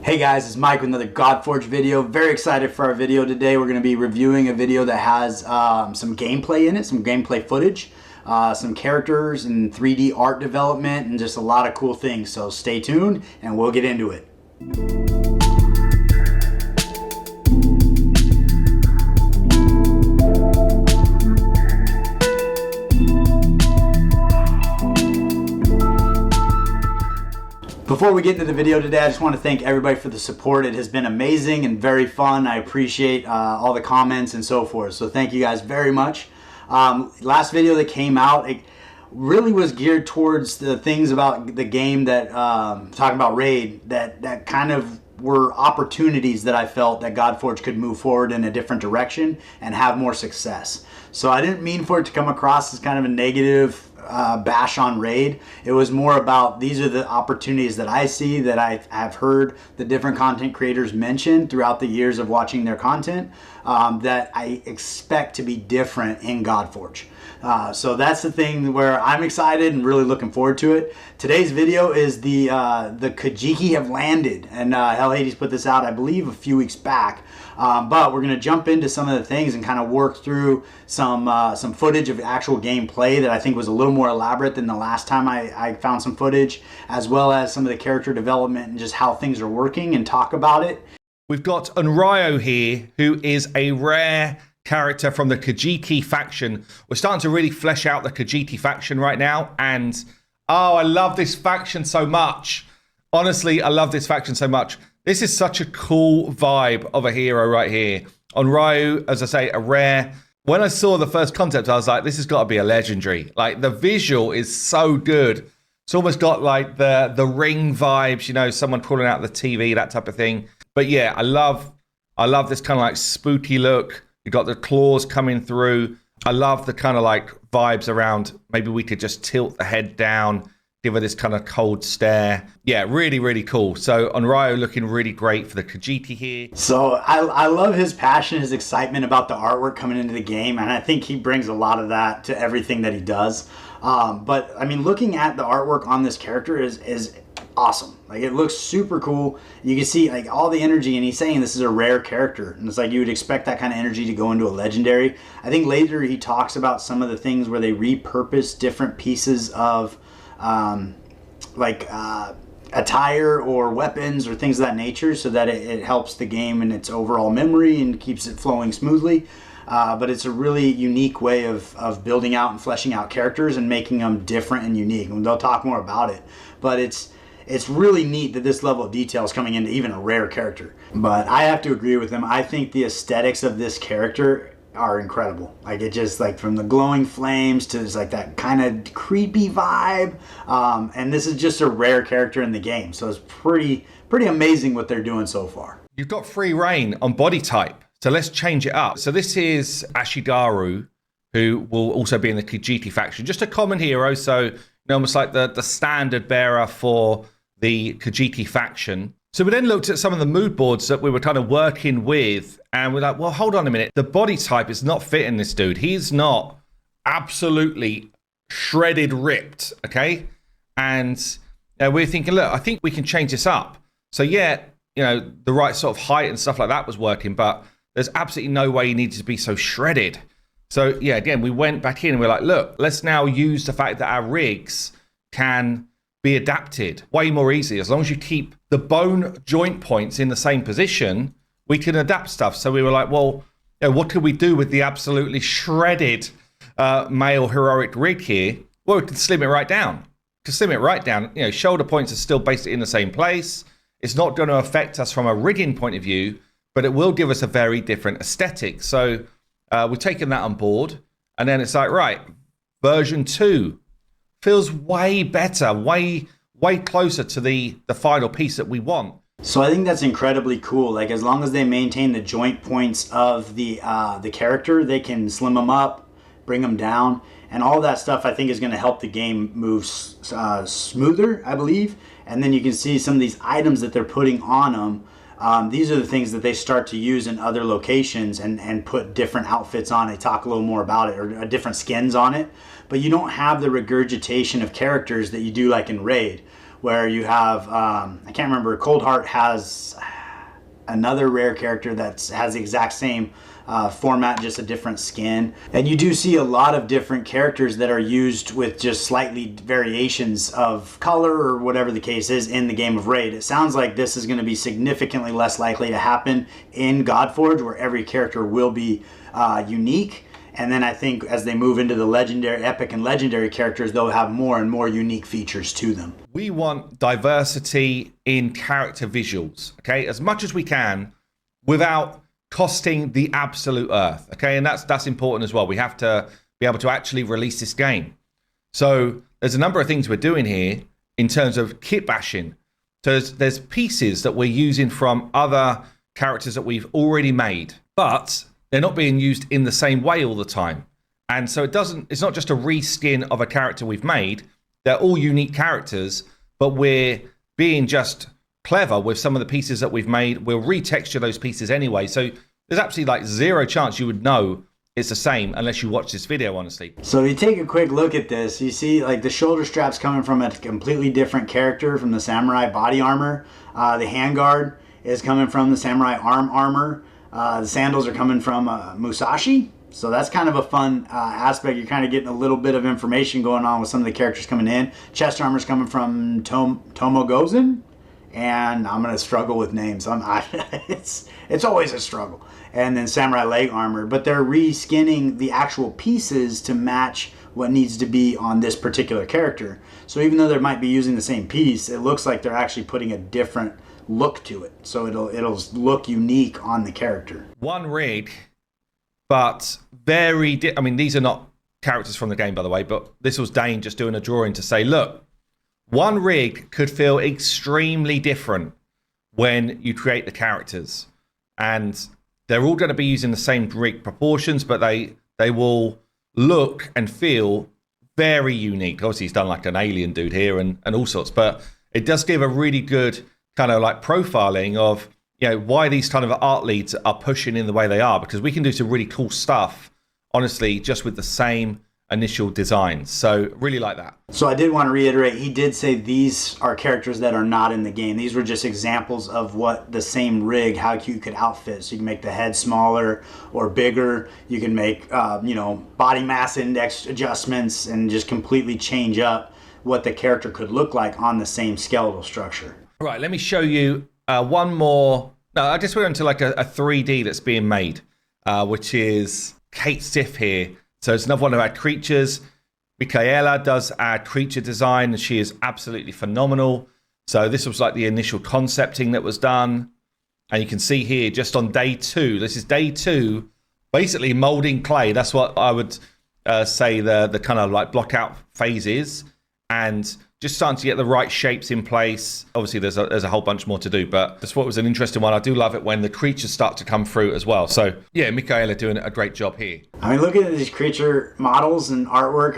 Hey guys, it's Mike with another GodForge video. Very excited for our video today. We're going to be reviewing a video that has some gameplay in it, some gameplay footage, some characters and 3D art development, and just a lot of cool things. So stay tuned and we'll get into it. Before we get into the video today, I just want to thank everybody for the support. It has been amazing and very fun. I appreciate all the comments and so forth. So thank you guys very much. Last video that came out, it really was geared towards the things about the game that, talking about Raid, that kind of were opportunities that I felt that GodForge could move forward in a different direction and have more success. So I didn't mean for it to come across as kind of a negative bash on Raid. It was more about these are the opportunities that I see, that I have heard the different content creators mention throughout the years of watching their content, that I expect to be different in GodForge. So that's the thing where I'm excited and really looking forward to it. Today's video is the Kajiki have landed, and Hell Hades put this out, I believe, a few weeks back. But we're going to jump into some of the things and kind of work through some footage of actual gameplay that I think was a little more elaborate than the last time I found some footage, as well as some of the character development and just how things are working, and talk about it. We've got Unryo here, who is a rare character from the Kajiki faction. We're starting to really flesh out the Kajiki faction right now, and oh, I love this faction so much. Honestly, I love this faction so much. This is such a cool vibe of a hero right here. Unryo, as I say, a rare. When I saw the first concept, I was like, this has got to be a legendary. Like, the visual is so good. It's almost got like the Ring vibes, you know, someone pulling out the TV, that type of thing. But yeah, I love this kind of like spooky look. You've got the claws coming through. I love the kind of like vibes around, maybe we could just tilt the head down, give her this kind of cold stare. Yeah, really, really cool. So Unryo looking really great for the Kajiki here. So I love his passion, his excitement about the artwork coming into the game, and I think he brings a lot of that to everything that he does. But I mean, looking at the artwork on this character is awesome. Like, it looks super cool. You can see like all the energy, and he's saying this is a rare character, and it's like you would expect that kind of energy to go into a legendary. I think later he talks about some of the things where they repurpose different pieces of attire or weapons or things of that nature, so that it helps the game in its overall memory and keeps it flowing smoothly. But it's a really unique way of building out and fleshing out characters and making them different and unique. And they'll talk more about it. But it's really neat that this level of detail is coming into even a rare character. But I have to agree with him. I think the aesthetics of this character are incredible. Like, it just, like, from the glowing flames to just like that kind of creepy vibe. And this is just a rare character in the game. So it's pretty amazing what they're doing so far. You've got free reign on body type. So let's change it up. So this is Ashigaru, who will also be in the Kajiki faction. Just a common hero. So, you know, almost like the standard bearer for the Kajiki faction. So we then looked at some of the mood boards that we were kind of working with, and we're like, well, hold on a minute. The body type is not fitting this dude. He's not absolutely shredded ripped, okay? And we're thinking, look, I think we can change this up. So yeah, you know, the right sort of height and stuff like that was working, but there's absolutely no way he needed to be so shredded. So yeah, again, we went back in and we're like, look, let's now use the fact that our rigs can be adapted way more easily. As long as you keep the bone joint points in the same position, we can adapt stuff. So we were like, well, you know, what could we do with the absolutely shredded male heroic rig here? Well, we can slim it right down. You know, shoulder points are still basically in the same place. It's not going to affect us from a rigging point of view, but it will give us a very different aesthetic. So we've taken that on board, and then it's like, right, version 2 feels way better, way closer to the final piece that we want. So I think that's incredibly cool. Like, as long as they maintain the joint points of the character, they can slim them up, bring them down, and all that stuff I think is going to help the game move smoother, I believe. And then you can see some of these items that they're putting on them. These are the things that they start to use in other locations and put different outfits on. They talk a little more about it, or different skins on it. But you don't have the regurgitation of characters that you do like in Raid, where you have, I can't remember, Cold Heart has another rare character that has the exact same format, just a different skin. And you do see a lot of different characters that are used with just slightly variations of color or whatever the case is in the game of Raid. It sounds like this is going to be significantly less likely to happen in GodForge, where every character will be unique. And then I think as they move into the legendary, epic and legendary characters, they'll have more and more unique features to them. We want diversity in character visuals, okay, as much as we can without costing the absolute earth, okay? And that's important as well. We have to be able to actually release this game. So there's a number of things we're doing here in terms of kit bashing. So there's pieces that we're using from other characters that we've already made, but they're not being used in the same way all the time. And so it's not just a reskin of a character we've made. They're all unique characters, but we're being just clever with some of the pieces that we've made. We'll retexture those pieces anyway. So there's absolutely like zero chance you would know it's the same unless you watch this video, honestly. So you take a quick look at this, you see like the shoulder straps coming from a completely different character from the samurai body armor. The handguard is coming from the samurai arm armor. The sandals are coming from Musashi. So that's kind of a fun aspect. You're kind of getting a little bit of information going on with some of the characters coming in. Chest armor is coming from Tomogozen. And I'm going to struggle with names. It's always a struggle. And then samurai leg armor. But they're reskinning the actual pieces to match what needs to be on this particular character. So even though they might be using the same piece, it looks like they're actually putting a different look to it. So it'll look unique on the character. One rig, but very... I mean, these are not characters from the game, by the way, but this was Dane just doing a drawing to say, look, one rig could feel extremely different when you create the characters. And they're all going to be using the same rig proportions, but they will look and feel very unique. Obviously, he's done like an alien dude here and all sorts, but it does give a really good kind of like profiling of, you know, why these kind of art leads are pushing in the way they are, because we can do some really cool stuff, honestly, just with the same initial designs. So really like that. So I did want to reiterate, he did say these are characters that are not in the game. These were just examples of what the same rig, how you could outfit. So you can make the head smaller or bigger. You can make, body mass index adjustments and just completely change up what the character could look like on the same skeletal structure. Right, let me show you one more. No, I just went into like a 3D that's being made, which is Kate Sif here. So it's another one of our creatures. Michaela does our creature design, and she is absolutely phenomenal. So this was like the initial concepting that was done. And you can see here, just on day 2, this is day 2, basically molding clay. That's what I would say the kind of like block out phase is. And just starting to get the right shapes in place. Obviously, there's a whole bunch more to do, but this what was an interesting one. I do love it when the creatures start to come through as well. So yeah, Michaela doing a great job here. I mean, looking at these creature models and artwork,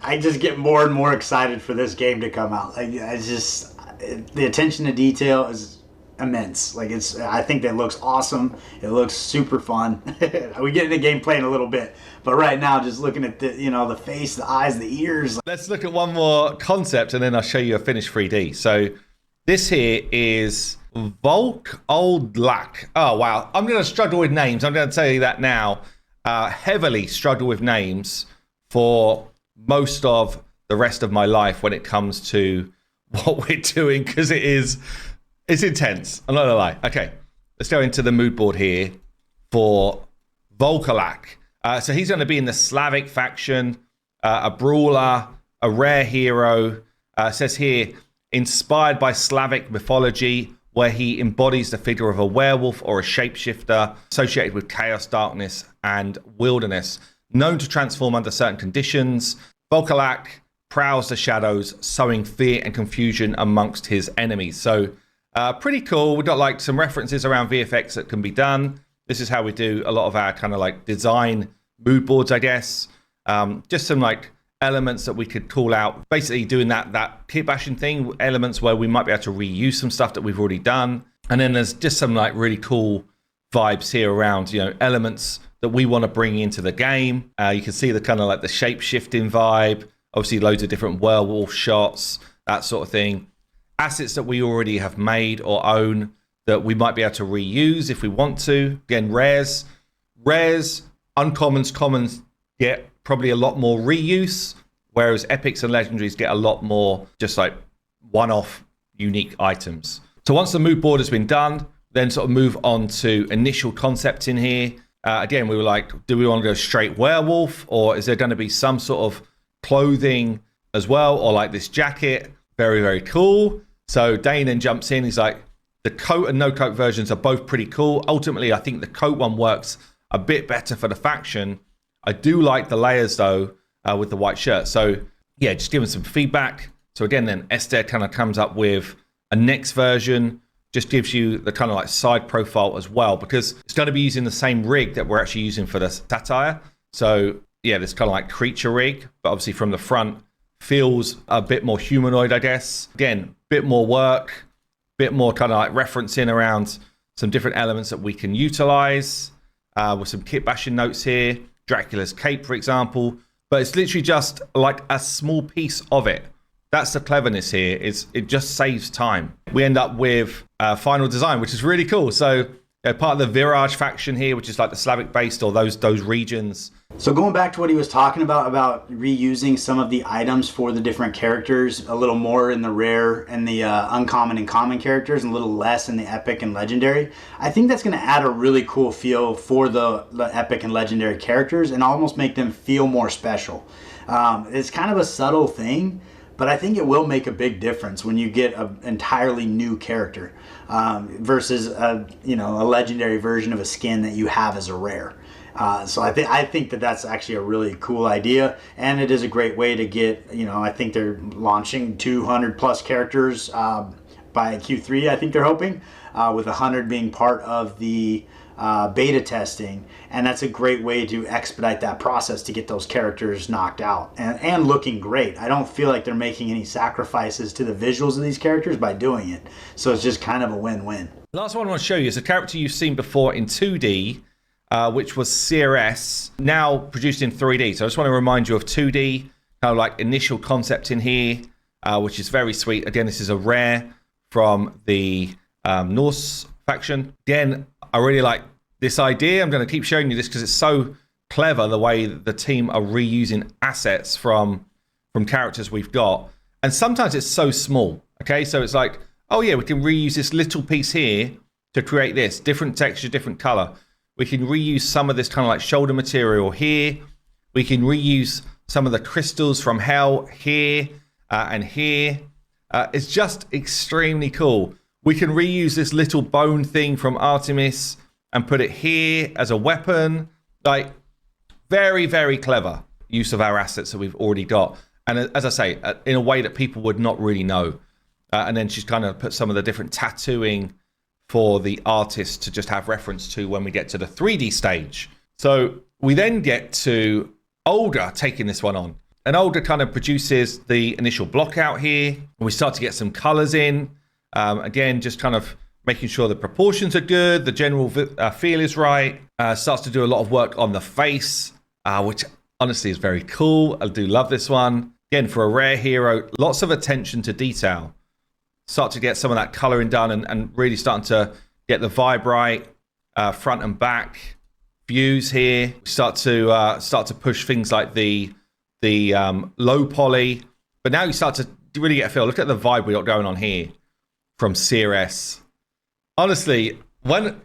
I just get more and more excited for this game to come out. Like, the attention to detail is immense. Like, I think that looks awesome. It looks super fun. We get into gameplay in a little bit, but right now, just looking at the face, the eyes, the ears. Let's look at one more concept, and then I'll show you a finished 3D. So this here is Volk Old Lack. Oh wow, I'm going to struggle with names. I'm going to tell you that now. Heavily struggle with names for most of the rest of my life when it comes to what we're doing, because it's intense. I'm not gonna lie. Okay, let's go into the mood board here for Volkalak. So he's going to be in the Slavic faction, a brawler, a rare hero. Says here, inspired by Slavic mythology, where he embodies the figure of a werewolf or a shapeshifter associated with chaos, darkness, and wilderness. Known to transform under certain conditions, Volkalak prowls the shadows, sowing fear and confusion amongst his enemies. So pretty cool. We've got like some references around VFX that can be done. This is how we do a lot of our kind of like design mood boards, I guess. Just some like elements that we could call out. Basically doing that kit bashing thing, elements where we might be able to reuse some stuff that we've already done. And then there's just some like really cool vibes here around, elements that we want to bring into the game. You can see the kind of like the shape shifting vibe. Obviously loads of different werewolf shots, that sort of thing. assets that we already have made or own that we might be able to reuse if we want to. Again, rares, uncommons, commons get probably a lot more reuse, whereas epics and legendaries get a lot more just like one-off unique items. So once the mood board has been done, then sort of move on to initial concept in here. Again, we were like, do we want to go straight werewolf, or is there going to be some sort of clothing as well, or like this jacket? Very, very cool. So Dane then jumps in. He's like, the coat and no coat versions are both pretty cool. Ultimately, I think the coat one works a bit better for the faction. I do like the layers though, with the white shirt. So yeah, just giving some feedback. So again, then Esther kind of comes up with a next version, just gives you the kind of like side profile as well, because it's going to be using the same rig that we're actually using for the satire. So yeah, this kind of like creature rig, but obviously from the front feels a bit more humanoid, I guess. Again, bit more work, bit more kind of like referencing around some different elements that we can utilize, with some kit bashing notes here, Dracula's cape, for example. But it's literally just like a small piece of it. That's the cleverness here, is it just saves time. We end up with final design, which is really cool. So part of the Virage faction here, which is like the Slavic based, or those regions. So going back to what he was talking about reusing some of the items for the different characters, a little more in the rare and the uncommon and common characters, and a little less in the epic and legendary. I think that's going to add a really cool feel for the epic and legendary characters, and almost make them feel more special. It's kind of a subtle thing, but I think it will make a big difference when you get an entirely new character versus a legendary version of a skin that you have as a rare. So I think that that's actually a really cool idea, and it is a great way to get, I think they're launching 200 plus characters by Q3, I think they're hoping, with 100 being part of the beta testing, and that's a great way to expedite that process to get those characters knocked out and looking great. I don't feel like they're making any sacrifices to the visuals of these characters by doing it, so it's just kind of a win-win. Last one I want to show you is a character you've seen before in 2D, which was CRS, now produced in 3D. So I just want to remind you of 2D, kind of like initial concept in here, which is very sweet. Again, this is a rare from the Norse faction. Again, I really like this idea. I'm going to keep showing you this because it's so clever, the way the team are reusing assets from characters we've got. And sometimes it's so small. Okay, so it's like, oh yeah, we can reuse this little piece here to create this. Different texture, different color. We can reuse some of this kind of like shoulder material here. We can reuse some of the crystals from Hell here and here. It's just extremely cool. We can reuse this little bone thing from Artemis and put it here as a weapon. Like, very, very clever use of our assets that we've already got. And as I say, in a way that people would not really know. And then she's kind of put some of the different tattooing for the artist to just have reference to when we get to the 3D stage. So we then get to Olga taking this one on. And Olga kind of produces the initial block out here. And we start to get some colors in. Again, just kind of making sure the proportions are good, the general feel is right. Starts to do a lot of work on the face, which honestly is very cool. I do love this one. Again, for a rare hero, lots of attention to detail. Start to get some of that coloring done and really starting to get the vibe right, front and back views here. Start to push things like the low poly, but now you start to really get a feel. Look at the vibe we got going on here from CRS. Honestly, when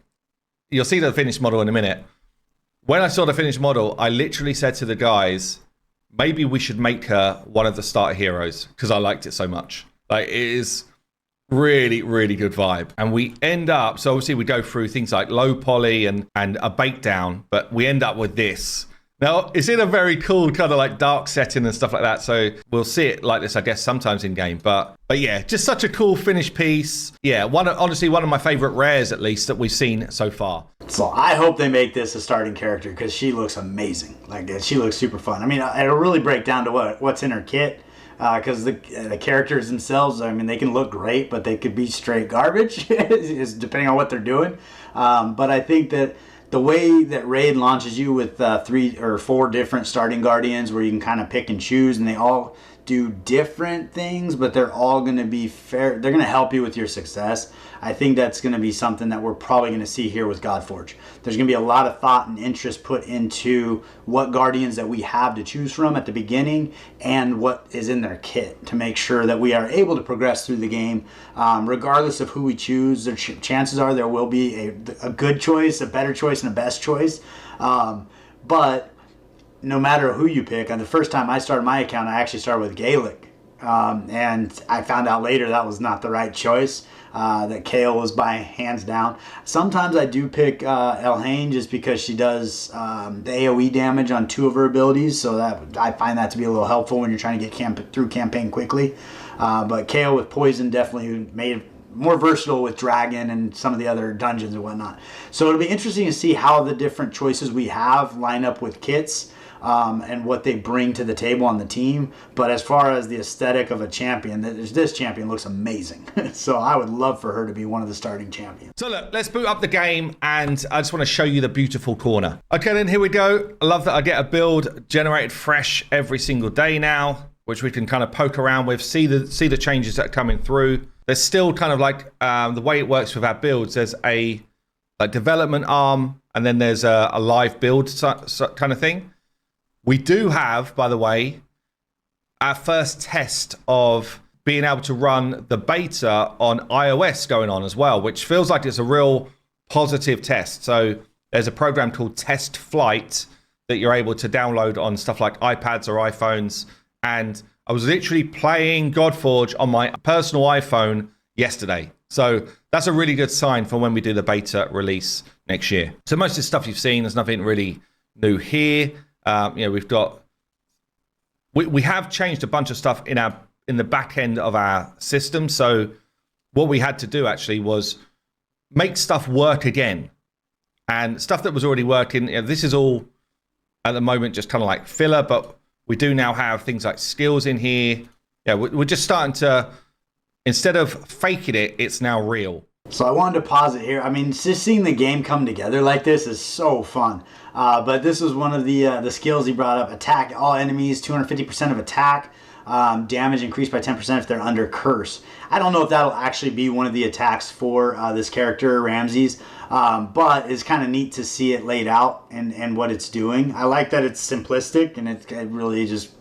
you'll see the finished model in a minute, when I saw the finished model, I literally said to the guys, maybe we should make her one of the starter heroes because I liked it so much. Like, it is really, really good vibe. And we end up, so obviously we go through things like low poly and a bake down, but we end up with this. Now, it's in a very cool kind of like dark setting and stuff like that. So we'll see it like this, I guess, sometimes in game. But yeah, just such a cool finished piece. Yeah, honestly, one of my favorite rares, at least, that we've seen so far. So I hope they make this a starting character because she looks amazing. Like, she looks super fun. I mean, it'll really break down to what's in her kit. Because the characters themselves, I mean, they can look great, but they could be straight garbage, depending on what they're doing. But I think that the way that Raid launches you with 3 or 4 different starting guardians where you can kind of pick and choose, and they all do different things, but they're all going to be fair. They're going to help you with your success. I think that's going to be something that we're probably going to see here with GodForge. There's going to be a lot of thought and interest put into what guardians that we have to choose from at the beginning and what is in their kit to make sure that we are able to progress through the game. Regardless of who we choose, chances are there will be a good choice, a better choice, and a best choice. But no matter who you pick, and the first time I started my account, I actually started with Gaelic. And I found out later that was not the right choice. That Kale was by hands down. Sometimes I do pick Elhain just because she does the AoE damage on 2 of her abilities, so that I find that to be a little helpful when you're trying to get through campaign quickly. But Kale with poison definitely made it more versatile with Dragon and some of the other dungeons and whatnot. So it'll be interesting to see how the different choices we have line up with kits. And what they bring to the table on the team. But as far as the aesthetic of a champion, this champion looks amazing. So I would love for her to be one of the starting champions. So look, let's boot up the game, and I just want to show you the beautiful corner. Okay, then here we go. I love that I get a build generated fresh every single day now, which we can kind of poke around with, see the changes that are coming through. There's still kind of like the way it works with our builds. There's a development arm, and then there's a live build kind of thing. We do have, by the way, our first test of being able to run the beta on iOS going on as well, which feels like it's a real positive test. So there's a program called Test Flight that you're able to download on stuff like iPads or iPhones. And I was literally playing GodForge on my personal iPhone yesterday. So that's a really good sign for when we do the beta release next year. So most of the stuff you've seen, there's nothing really new here. We've got we have changed a bunch of stuff in the back end of our system. So what we had to do actually was make stuff work again, and stuff that was already working. This is all at the moment just kind of like filler, but we do now have things like skills in here. Yeah, we're just starting to, instead of faking it, it's now real. So I wanted to pause it here. I mean, just seeing the game come together like this is so fun. But this was one of the skills he brought up. Attack all enemies, 250% of attack. Damage increased by 10% if they're under curse. I don't know if that'll actually be one of the attacks for this character, Ramses. But it's kind of neat to see it laid out and what it's doing. I like that it's simplistic and it really just,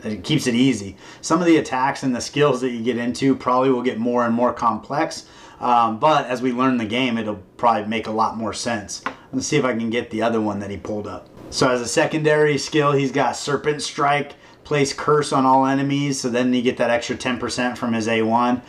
it keeps it easy. Some of the attacks and the skills that you get into probably will get more and more complex. But as we learn the game, it'll probably make a lot more sense. Let's see if I can get the other one that he pulled up. So as a secondary skill, he's got Serpent Strike, place curse on all enemies, so then you get that extra 10% from his A1.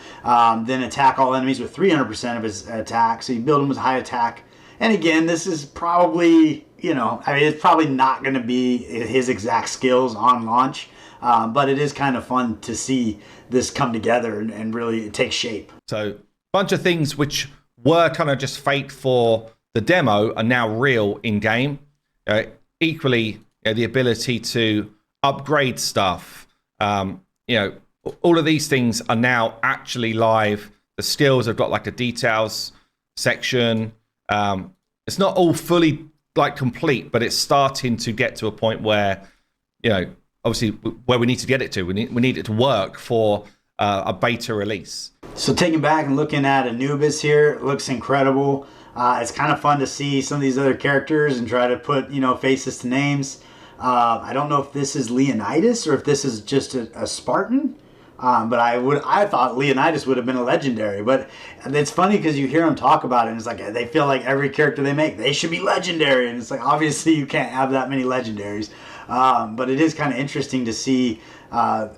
Then attack all enemies with 300% of his attack, so you build him with high attack. And again, this is probably, it's probably not going to be his exact skills on launch, but it is kind of fun to see this come together and really take shape. So bunch of things which were kind of just fake for the demo are now real in game. Equally, the ability to upgrade stuff. All of these things are now actually live. The skills have got like a details section. It's not all fully like complete, but it's starting to get to a point where, obviously where we need to get it to. We need it to work for a beta release. So taking back and looking at Anubis here, it looks incredible. It's kind of fun to see some of these other characters and try to put, faces to names. I don't know if this is Leonidas or if this is just a Spartan. But I thought Leonidas would have been a legendary. But it's funny because you hear them talk about it and it's like they feel like every character they make, they should be legendary. And it's like, obviously you can't have that many legendaries. But it is kind of interesting to see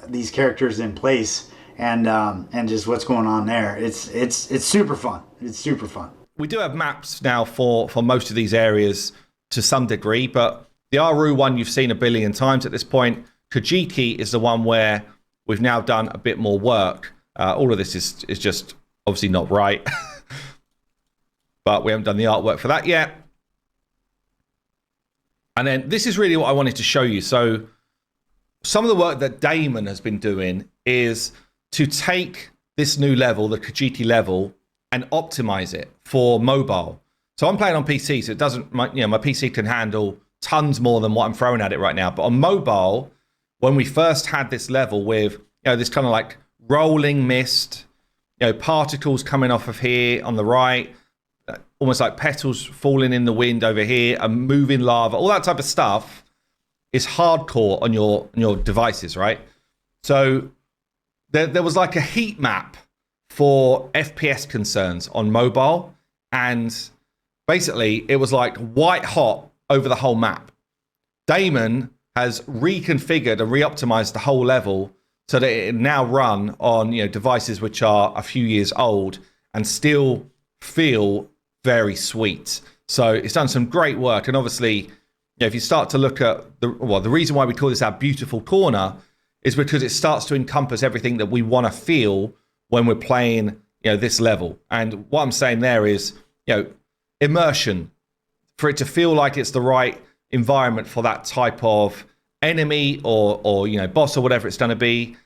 these characters in place. And just what's going on there. It's super fun. It's super fun. We do have maps now for most of these areas to some degree, but the Aru one you've seen a billion times at this point. Kajiki is the one where we've now done a bit more work. All of this is just obviously not right, but we haven't done the artwork for that yet. And then this is really what I wanted to show you. So some of the work that Damon has been doing is to take this new level, the Kajiki level, and optimize it for mobile. So I'm playing on PC, so it doesn't, my PC can handle tons more than what I'm throwing at it right now. But on mobile, when we first had this level with, this kind of like rolling mist, particles coming off of here on the right, almost like petals falling in the wind over here, and moving lava, all that type of stuff is hardcore on your devices, right? So there was like a heat map for FPS concerns on mobile, and basically it was like white hot over the whole map. Damon has reconfigured and re-optimized the whole level so that it now run on devices which are a few years old and still feel very sweet. So it's done some great work. And obviously, if you start to look at the reason why we call this our beautiful corner is because it starts to encompass everything that we want to feel when we're playing this level. And what I'm saying there is immersion, for it to feel like it's the right environment for that type of enemy or boss or whatever it's going to be.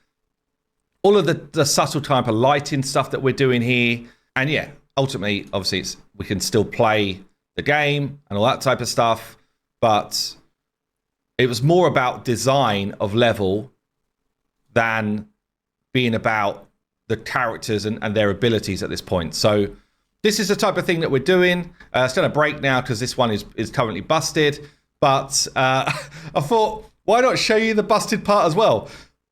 All of the subtle type of lighting stuff that we're doing here, and ultimately, obviously, we can still play the game and all that type of stuff, but it was more about design of level than being about the characters and their abilities at this point. So this is the type of thing that we're doing. It's going to break now because this one is currently busted. But I thought, why not show you the busted part as well?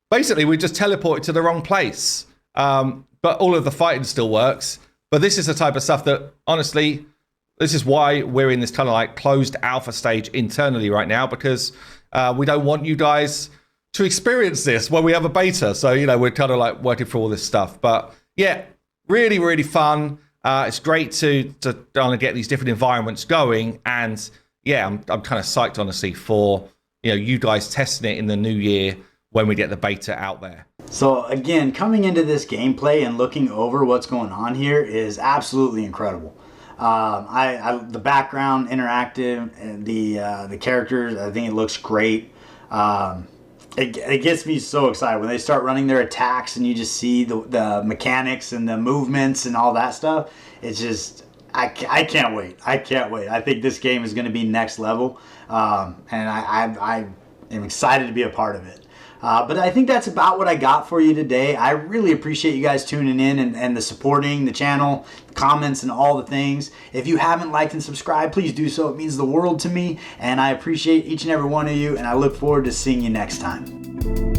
Basically, we just teleported to the wrong place. But all of the fighting still works. But this is the type of stuff that, honestly, this is why we're in this kind of like closed alpha stage internally right now, because we don't want you guys to experience this when we have a beta. So, we're kind of like working through all this stuff. But yeah, really, really fun. It's great to kind of get these different environments going. And yeah, I'm kind of psyched, honestly, for you guys testing it in the new year when we get the beta out there. So again, coming into this gameplay and looking over what's going on here is absolutely incredible. The background, interactive, and the characters, I think it looks great. It gets me so excited when they start running their attacks and you just see the mechanics and the movements and all that stuff. It's just, I can't wait. I can't wait. I think this game is going to be next level, and I am excited to be a part of it. But I think that's about what I got for you today. I really appreciate you guys tuning in and the supporting the channel, comments, and all the things. If you haven't liked and subscribed, please do so. It means the world to me, and I appreciate each and every one of you, and I look forward to seeing you next time.